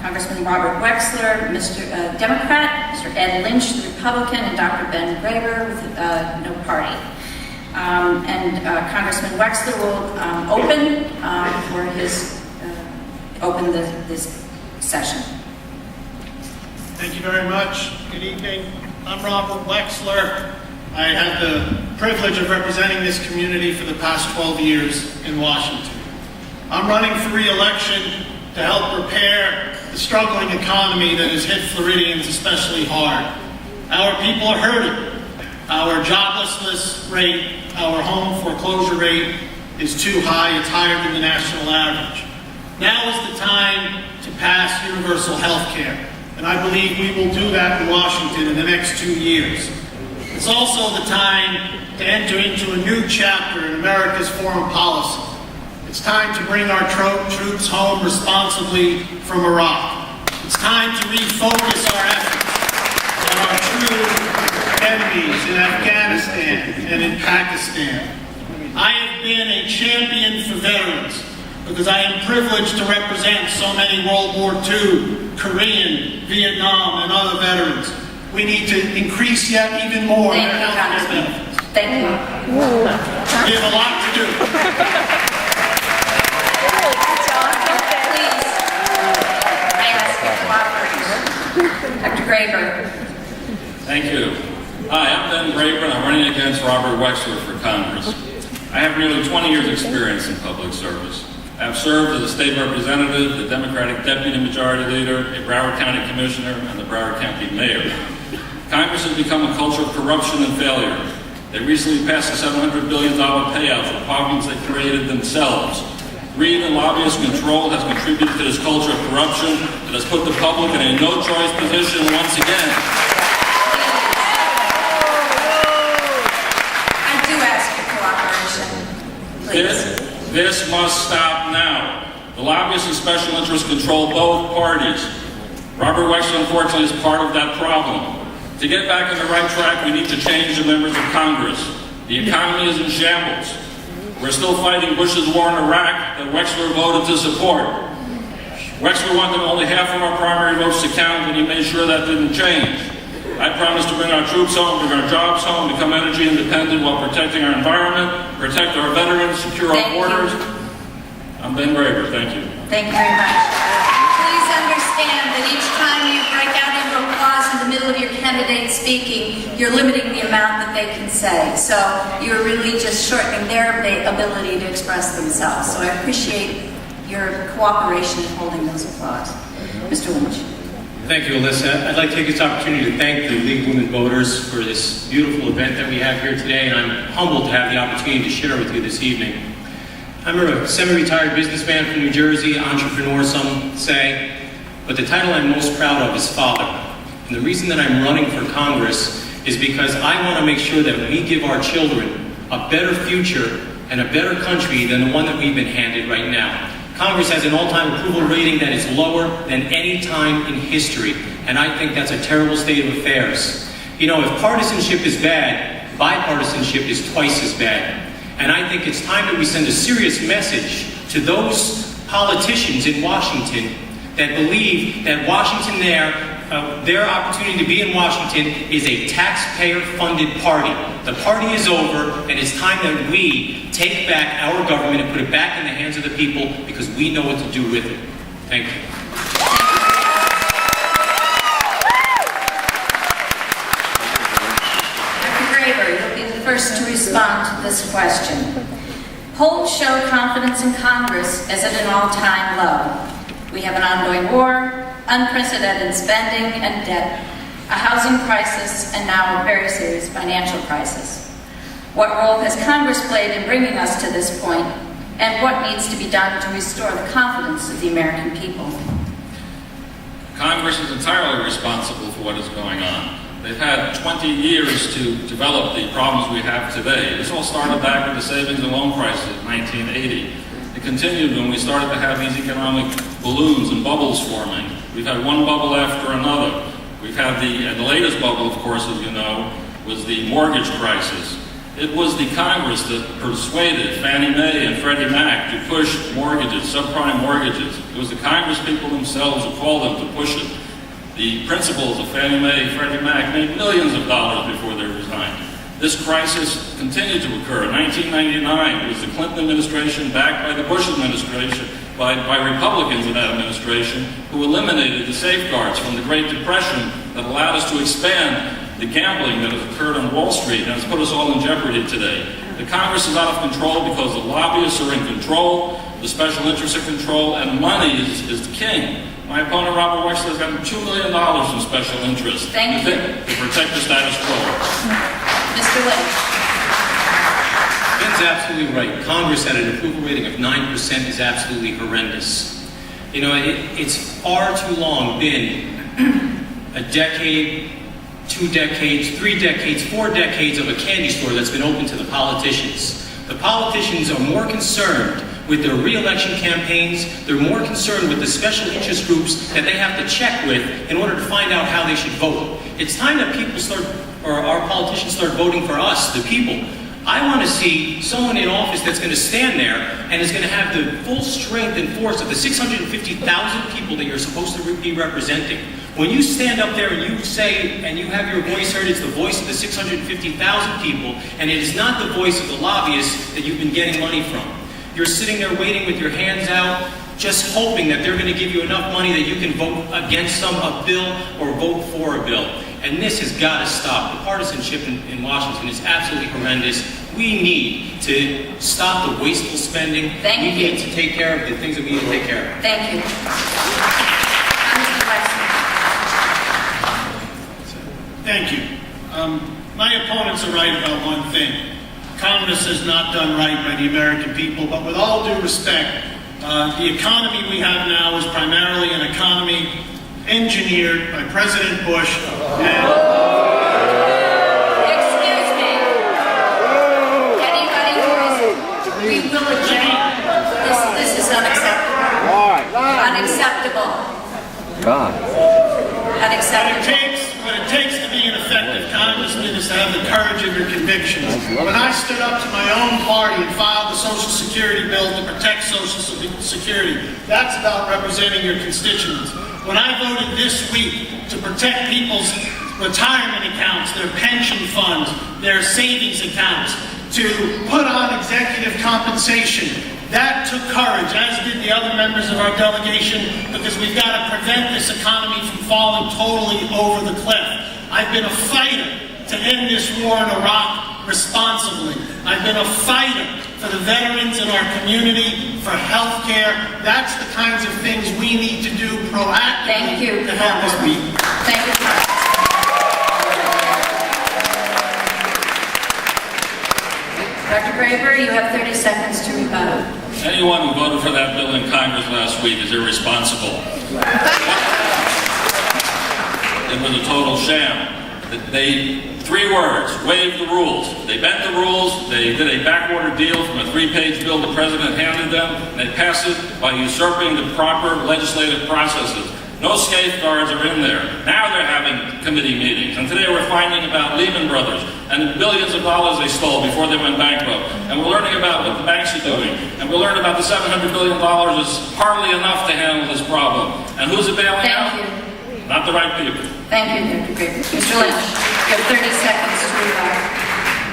Congressman Robert Wexler, Mr. Democrat, Mr. Ed Lynch, the Republican, and Dr. Ben Graber with no party. Congressman Wexler will open this session. Thank you very much. Good evening. I'm Robert Wexler. I had the privilege of representing this community for the past 12 years in Washington. I'm running for re-election to help repair the struggling economy that has hit Floridians especially hard. Our people are hurting. Our joblessness rate, our home foreclosure rate is too high. It's higher than the national average. Now is the time to pass universal health care, and I believe we will do that in Washington in the next 2 years. It's also the time to enter into a new chapter in America's foreign policy. It's time to bring our troops home responsibly from Iraq. It's time to refocus our efforts on our true enemies in Afghanistan and in Pakistan. I have been a champion for veterans because I am privileged to represent so many World War II, Korean, Vietnam, and other veterans. We need to increase yet even more their health care benefits. Thank you. We have a lot to do. Dr. Graber. Thank you. Hi, I'm Ben Graber, and I'm running against Robert Wexler for Congress. I have nearly 20 years' experience in public service. I have served as a state representative, the Democratic Deputy Majority Leader, a Broward County Commissioner, and the Broward County Mayor. Congress has become a culture of corruption and failure. They recently passed a $700 billion payout for problems they created themselves. Greed and lobbyist control has contributed to this culture of corruption that has put the public in a no-choice position once again. I do ask your cooperation, please. This must stop now. The lobbyists and special interests control both parties. Robert Wexler, unfortunately, is part of that problem. To get back on the right track, we need to change the members of Congress. The economy is in shambles. We're still fighting Bush's war in Iraq that Wexler voted to support. Wexler wanted only half of our primary votes to count, and he made sure that didn't change. I promised to bring our troops home, bring our jobs home, become energy independent while protecting our environment, protect our veterans, secure our borders. I'm Ben Graber. Thank you. Thank you very much. Please understand that each time you break out into applause in the middle of your candidate speaking, you're limiting the amount that they can say. So you're really just shortening their ability to express themselves. So I appreciate your cooperation in holding those applause. Mr. Lynch. Thank you, Alyssa. I'd like to take this opportunity to thank the League of Women Voters for this beautiful event that we have here today, and I'm humbled to have the opportunity to share with you this evening. I'm a semi-retired businessman from New Jersey, entrepreneur, some say, but the title I'm most proud of is father. And the reason that I'm running for Congress is because I want to make sure that we give our children a better future and a better country than the one that we've been handed right now. Congress has an all-time approval rating that is lower than any time in history, and I think that's a terrible state of affairs. You know, if partisanship is bad, bipartisanship is twice as bad. And I think it's time that we send a serious message to those politicians in Washington that believe that Washington their opportunity to be in Washington is a taxpayer-funded party. The party is over, and it's time that we take back our government and put it back in the hands of the people because we know what to do with it. Thank you. First to respond to this question. Polls show confidence in Congress is at an all-time low. We have an ongoing war, unprecedented spending and debt, a housing crisis, and now a very serious financial crisis. What role has Congress played in bringing us to this point, and what needs to be done to restore the confidence of the American people? Congress is entirely responsible for what is going on. They've had 20 years to develop the problems we have today. This all started back with the savings and loan crisis in 1980. It continued when we started to have these economic balloons and bubbles forming. We've had one bubble after another. We've had the latest bubble, of course, as you know, was the mortgage crisis. It was the Congress that persuaded Fannie Mae and Freddie Mac to push mortgages, subprime mortgages. It was the Congress people themselves who called them to push it. The principals of Fannie Mae and Freddie Mac made millions of dollars before they resigned. This crisis continued to occur. In 1999, it was the Clinton administration, backed by the Bush administration, by Republicans in that administration, who eliminated the safeguards from the Great Depression that allowed us to expand the gambling that has occurred on Wall Street and has put us all in jeopardy today. The Congress is out of control because the lobbyists are in control, the special interests are in control, and money is king. My opponent, Robert Wexler, has gotten $2 million from special interests to protect the status quo. Mr. Lynch. Ben's absolutely right. Congress at an approval rating of 9% is absolutely horrendous. You know, it's far too long been a decade, 2 decades, 3 decades, 4 decades of a candy store that's been open to the politicians. The politicians are more concerned with their re-election campaigns. They're more concerned with the special interest groups that they have to check with in order to find out how they should vote. It's time that people start, or our politicians start voting for us, the people. I want to see someone in office that's going to stand there and is going to have the full strength and force of the 650,000 people that you're supposed to be representing. When you stand up there and you say, and you have your voice heard, it's the voice of the 650,000 people, and it is not the voice of the lobbyists that you've been getting money from. You're sitting there waiting with your hands out, just hoping that they're going to give you enough money that you can vote against a bill or vote for a bill. And this has got to stop. The partisanship in Washington is absolutely horrendous. We need to stop the wasteful spending. We need to take care of the things that we need to take care of. Thank you. Thank you. My opponents are right about one thing. Congress has not done right by the American people, but with all due respect, the economy we have now is primarily an economy engineered by President Bush and... Excuse me. Anybody we will adjourn. This is unacceptable. Unacceptable. Unacceptable. What it takes to be an effective congressman is to have the courage of your convictions. When I stood up to my own party and filed the Social Security bill to protect Social Security, that's about representing your constituents. When I voted this week to protect people's retirement accounts, their pension funds, their savings accounts, to put on executive compensation, that took courage, as did the other members of our delegation, because we've got to prevent this economy from falling totally over the cliff. I've been a fighter to end this war in Iraq responsibly. I've been a fighter for the veterans in our community, for health care. That's the kinds of things we need to do proactively to help us meet. Thank you. Dr. Graber, you have 30 seconds to rebuttal. Anyone who voted for that bill in Congress last week is irresponsible. It was a total sham. They, 3 words, waived the rules. They bent the rules, they did a backorder deal from a 3-page bill the president handed them, and they passed it by usurping the proper legislative processes. No safeguards are in there. Now they're having committee meetings. And today we're finding about Lehman Brothers and the billions of dollars they stole before they went bankrupt. And we're learning about what the banks are doing. And we'll learn about the $700 billion is hardly enough to handle this problem. And who's it bailing out? Thank you. Not the right people. Thank you, Dr. Graber. Mr. Lynch, you have 30 seconds to rebuttal.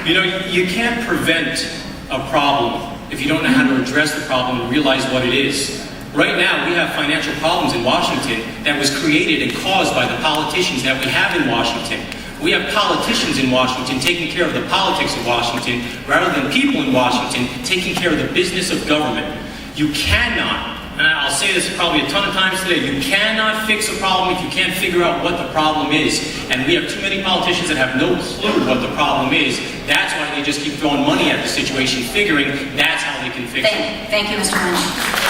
You know, you can't prevent a problem if you don't know how to address the problem and realize what it is. Right now, we have financial problems in Washington that was created and caused by the politicians that we have in Washington. We have politicians in Washington taking care of the politics of Washington rather than people in Washington taking care of the business of government. You cannot, and I'll say this probably a ton of times today, you cannot fix a problem if you can't figure out what the problem is. And we have too many politicians that have no clue what the problem is. That's why they just keep throwing money at the situation, figuring that's how they can fix it. Thank you, Mr. Lynch.